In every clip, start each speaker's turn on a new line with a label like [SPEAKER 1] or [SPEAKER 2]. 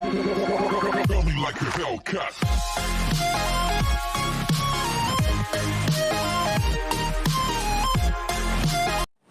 [SPEAKER 1] Tell me like a Hellcat.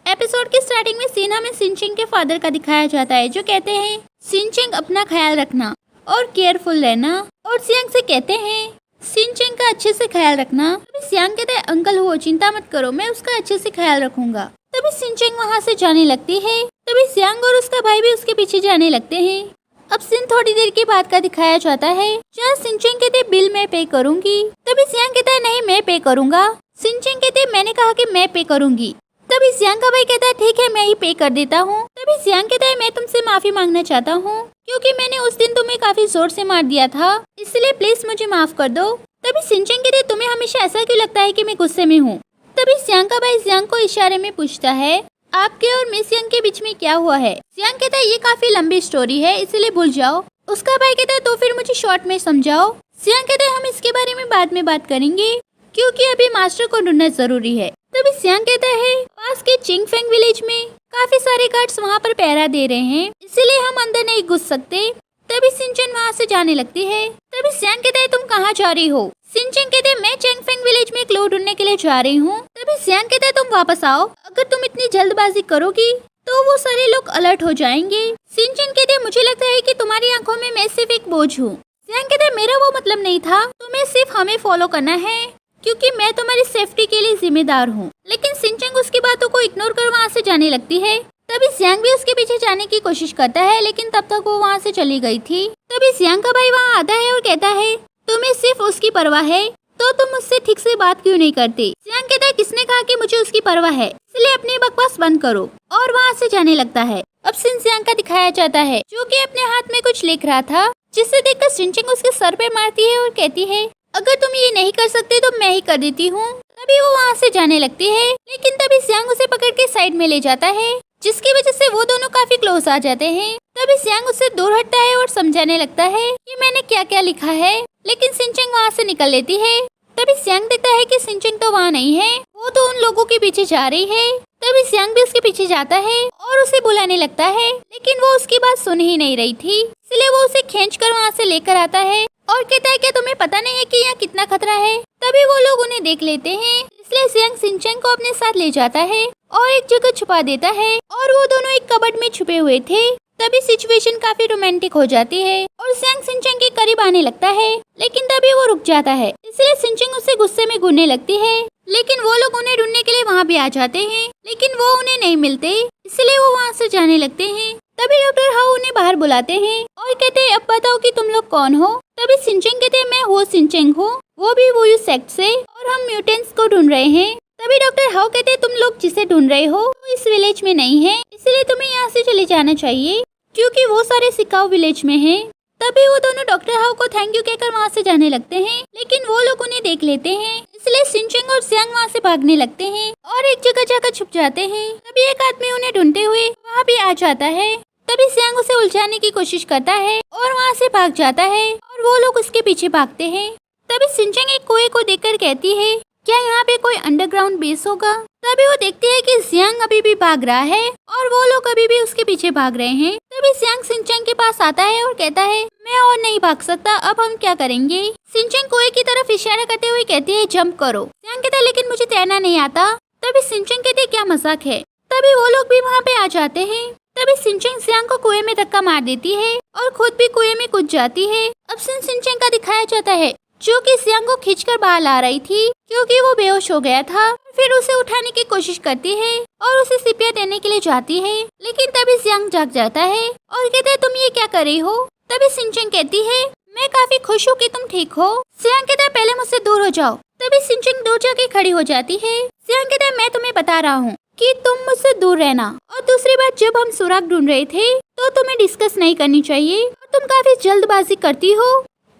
[SPEAKER 2] Episode की starting में scene हमें सिंचिंग के फादर का दिखाया जाता है, जो कहते हैं सिंचिंग अपना ख्याल रखना और केयरफुल रहना, और सियांग से कहते हैं सिंचिंग का अच्छे से ख्याल रखना। तभी सियांग कहता है अंकल हो, चिंता मत करो, मैं उसका अच्छे से ख्याल रखूंगा। तभी सिंचिंग वहाँ से जाने लगती है। तभी सियांग और उसका भाई भी उसके पीछे जाने लगते हैं। अब सीन थोड़ी देर के बाद का दिखाया जाता है, जहाँ सिंचिंग कहते बिल मैं पे करूंगी। तभी सियांग कहता है नहीं मैं पे करूंगा। सिंचिंग कहते मैंने कहा कि मैं पे करूंगी। तभी सियांग का भाई कहता है ठीक है मैं ही पे कर देता हूँ। तभी सियांग कहता है मैं तुमसे माफी मांगना चाहता हूँ, क्योंकि मैंने उस दिन तुम्हें काफी जोर से मार दिया था, इसलिए प्लीज मुझे माफ कर दो। तभी सिंचिंग कहते तुम्हें हमेशा ऐसा क्यों लगता है कि मैं गुस्से में हूँ। तभी सियांग का भाई सियांग को इशारे में पूछता है आपके और मिस सियांग के बीच में क्या हुआ है। सियांग कहता है ये काफी लंबी स्टोरी है, इसलिए भूल जाओ। उसका भाई कहता है तो फिर मुझे शॉर्ट में समझाओ। सियांग कहता है हम इसके बारे में बाद में बात करेंगे, क्योंकि अभी मास्टर को ढूंढना जरूरी है। तभी सियांग कहता है पास के चिंगफेंग विलेज में काफी सारे गार्ड्स वहाँ पर पहरा दे रहे हैं, इसीलिए हम अंदर नहीं घुस सकते। तभी सिंचन वहाँ से जाने लगती है। तभी सियांग कहता है तुम कहाँ जा रही हो। सिंचन कहते हैं मैं चिंगफेंग विलेज में क्लू ढूंढने के लिए जा रही हूँ। तभी सियांग कहता है तुम वापस आओ, अगर तुम इतनी जल्दबाजी करोगी तो वो सारे लोग अलर्ट हो जाएंगे। सिंचन कहते हैं मुझे लगता है कि तुम्हारी आंखों में मैं सिर्फ एक बोझ हूँ। सियांग कहते हैं मेरा वो मतलब नहीं था, तुम्हें सिर्फ हमें फॉलो करना है, क्योंकि मैं तुम्हारी सेफ्टी के लिए जिम्मेदार हूँ। लेकिन सिंचन उसकी बातों को इग्नोर कर वहाँ से जाने लगती है। तभी सियांग भी उसके पीछे जाने की कोशिश करता है, लेकिन तब तक वो वहाँ से चली गई थी। तभी सियांग का भाई वहाँ आता है और कहता है तुम्हें सिर्फ उसकी परवाह है, तो तुम मुझसे ठीक से बात क्यों नहीं करते। सियांग कहता है किसने कहा कि मुझे उसकी परवाह है, इसलिए अपनी बकवास बंद करो, और वहाँ से जाने लगता है। अब सियांग का दिखाया जाता है, जो कि अपने हाथ में कुछ लिख रहा था, जिसे देखकर सिंचिंग उसके सर पे मारती है और कहती है अगर तुम ये नहीं कर सकते तो मैं ही कर देती हूँ। तभी वो वहाँ से जाने लगती है, लेकिन तभी सियांग उसे पकड़ के साइड में ले जाता है, जिसकी वजह से वो दोनों काफी क्लोज आ जाते हैं। तभी सियांग उससे दूर हटता है और समझाने लगता है कि मैंने क्या क्या लिखा है, लेकिन सिंचिंग वहाँ से निकल लेती है। तभी सियांग देखता है कि सिंचिंग तो वहाँ नहीं है, वो तो उन लोगों के पीछे जा रही है। तभी सियांग भी उसके पीछे जाता है और उसे बुलाने लगता है, लेकिन वो उसकी बात सुन ही नहीं रही थी, इसलिए वो उसे खींचकर वहाँ से लेकर आता है और कहता है क्या तुम्हें पता नहीं है कि यहाँ कितना खतरा है। तभी वो लोग उन्हें देख लेते हैं, इसलिए सियांग सिंचिंग को अपने साथ ले जाता है और एक जगह छुपा देता है, और वो दोनों एक कबर्ड में छुपे हुए थे। तभी सिचुएशन काफी रोमांटिक हो जाती है और सियांग सिंचिंग के करीब आने लगता है, लेकिन तभी वो रुक जाता है, इसलिए सिंचिंग उससे गुस्से में घूरने लगती है। लेकिन वो लोग उन्हें ढूंढने के लिए वहाँ भी आ जाते हैं, लेकिन वो उन्हें नहीं मिलते, इसलिए वो वहाँ से जाने लगते हैं। तभी डॉक्टर हाउ उन्हें बाहर बुलाते हैं और कहते हैं अब बताओ कि तुम लोग कौन हो। तभी सिंचिंग कहते हैं मैं हो सिंचिंग हूँ, वो भी वुयू सेक्ट से, और हम म्यूटेंट्स को ढूंढ रहे हैं। तभी डॉक्टर हाउ कहते हैं तुम लोग जिसे ढूंढ रहे हो वो इस विलेज में नहीं है, इसलिए तुम्हें यहाँ से चले जाना चाहिए, क्योंकि वो सारे सिकाऊ विलेज में हैं। तभी वो दोनों डॉक्टर हाउ को थैंक यू कहकर वहाँ से जाने लगते हैं, लेकिन वो लोग उन्हें देख लेते हैं, इसलिए सिंचिंग और सियांग वहाँ से भागने लगते हैं और एक जगह जाकर छुप जाते हैं। तभी एक आदमी उन्हें ढूंढते हुए वहाँ भी आ जाता है। तभी सियांग उसे उलझाने की कोशिश करता है और वहाँ से भाग जाता है, और वो लोग उसके पीछे भागते हैं। तभी सिंचिंग एक कुएं को देखकर कहती है क्या यहाँ पे कोई अंडरग्राउंड बेस होगा। तभी वो देखती है कि सियांग अभी भी भाग रहा है और वो लोग अभी भी उसके पीछे भाग रहे हैं। तभी सियांग सिंचिंग के पास आता है और कहता है मैं और नहीं भाग सकता, अब हम क्या करेंगे। सिंचिंग कुएं की तरफ इशारा करते हुए कहती है जंप करो। सियांग कहता है लेकिन मुझे तैरना नहीं आता। तभी सिंचिंग कहती है क्या मजाक है। तभी वो लोग भी वहाँ पे आ जाते हैं। तभी सिंचिंग सियांग को कुएं में धक्का मार देती है और खुद भी कुएं में कूद जाती है। अब सिंचिंग का दिखाया जाता है, जो कि सियांग को खींचकर बाहर ला रही थी, क्योंकि वो बेहोश हो गया था। फिर उसे उठाने की कोशिश करती है और उसे सीपीआर देने के लिए जाती है, लेकिन तभी सियांग जाग जाता है और कहता है तुम ये क्या कर रही हो। तभी सिंचिंग कहती है मैं काफी खुश हूँ कि तुम ठीक हो। सियांग कहता है पहले मुझसे दूर हो जाओ। तभी सिंचिंग दूर जाके खड़ी हो जाती है। सियांग कहता है मैं तुम्हें बता रहा हूँ कि तुम मुझसे दूर रहना, और दूसरी बात जब हम सुराग ढूंढ रहे थे तो तुम्हें डिस्कस नहीं करनी चाहिए, तुम काफी जल्दबाजी करती हो।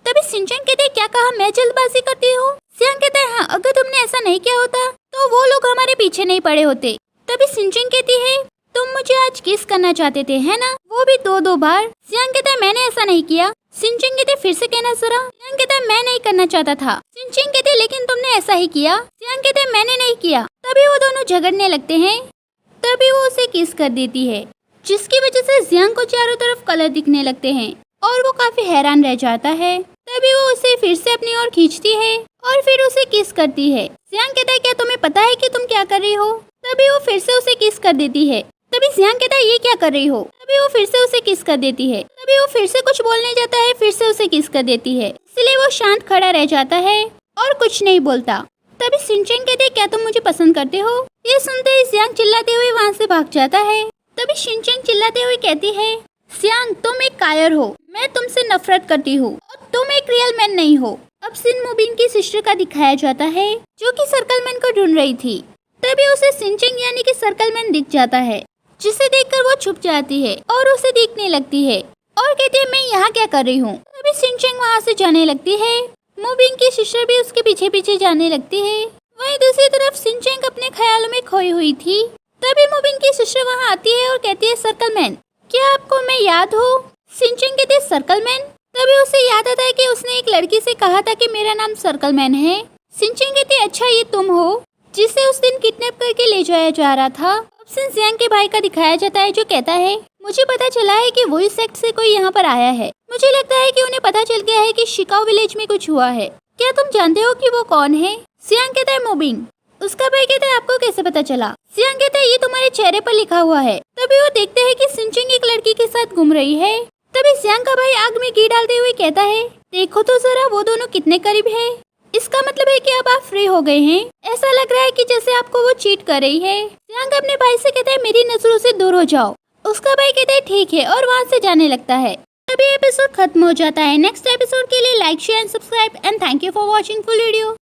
[SPEAKER 2] तभी सिंचिंग कहते हैं क्या कहा मैं जल्दबाजी करती हूँ। सियांग कहता है हाँ, अगर तुमने ऐसा नहीं किया होता तो वो लोग हमारे पीछे नहीं पड़े होते। तभी सिंचिंग कहती है तुम मुझे आज किस करना चाहते थे है ना, वो भी दो बार। सियांग कहता है मैंने ऐसा नहीं किया। सिंचिंग कहते फिर से कहना जरा। सियांग कहता है मैं नहीं करना चाहता था। सिंचिंग कहते लेकिन तुमने ऐसा ही किया। सियांग कहते मैंने नहीं किया। तभी वो दोनों झगड़ने लगते हैं। तभी वो उसे किस कर देती है, जिसकी वजह से सियांग को चारों तरफ कलर दिखने लगते हैं। और वो काफी हैरान रह जाता है। तभी वो उसे फिर से अपनी ओर खींचती है और फिर उसे किस करती है। सियांग कहता है क्या तुम्हें पता है कि तुम क्या कर रही हो? तभी वो फिर से उसे किस कर देती है। तभी सियांग कहता है ये क्या कर रही हो? तभी वो फिर से उसे किस कर देती है। तभी वो फिर से कुछ बोलने जाता है, फिर से उसे किस कर देती है। इसलिए वो शांत खड़ा रह जाता है और कुछ नहीं बोलता। तभी सिंचेन कहते हैं क्या तुम मुझे पसंद करते हो? ये सुनते ही सियांग चिल्लाते हुए वहाँ से भाग जाता है। तभी शिनचैन चिल्लाते हुए कहती है सियांग तुम एक कायर हो, मैं तुमसे नफरत करती हूँ और तुम एक रियल मैन नहीं हो। अब सिन मुबिन की सिस्टर का दिखाया जाता है जो कि सर्कल मैन को ढूंढ रही थी। तभी उसे सिंचेन यानी कि सर्कल मैन दिख जाता है, जिसे देखकर वो छुप जाती है और उसे देखने लगती है और कहती है मैं यहाँ क्या कर रही हूँ। तभी सिंचेन वहाँ से जाने लगती है। मुबिन की सिस्टर भी उसके पीछे पीछे जाने लगती है। वहीं दूसरी तरफ सिंचेन अपने ख्यालों में खोई हुई थी। तभी मुबिन की सिस्टर वहाँ आती है और कहती है सर्कल मैन क्या आपको मैं याद हो? सिंचेन कहती है सर्कल मैन। तभी उसे याद आता है कि उसने एक लड़की से कहा था कि मेरा नाम सर्कल मैन है। सिंचेन कहती है अच्छा ये तुम हो जिसे उस दिन किडनैप करके ले जाया जा रहा था। अब सियांग के भाई का दिखाया जाता है जो कहता है मुझे पता चला है कि वही सेक्ट से कोई यहाँ पर आया है। मुझे लगता है कि उन्हें पता चल गया है कि शिकाओ विलेज में कुछ हुआ है। क्या तुम जानते हो कि वो कौन है? सियांग कहता है मुबिन। उसका भाई कहता है आपको कैसे पता चला? सियांग कहता है ये तुम्हारे चेहरे पर लिखा हुआ है। तभी वो देखते हैं कि सिंचेन एक लड़की के साथ घूम रही है। तभी सियांग का भाई आग में घी डालते हुए कहता है देखो तो जरा वो दोनों कितने करीब है। इसका मतलब है कि अब आप फ्री हो गए हैं। ऐसा लग रहा है कि जैसे आपको वो चीट कर रही है। सियांग अपने भाई से कहता है मेरी नजरों से दूर हो जाओ। उसका भाई कहता है ठीक है और वहाँ से जाने लगता है। तभी एपिसोड खत्म हो जाता है। नेक्स्ट एपिसोड के लिए like share and subscribe and thank you for watching full video.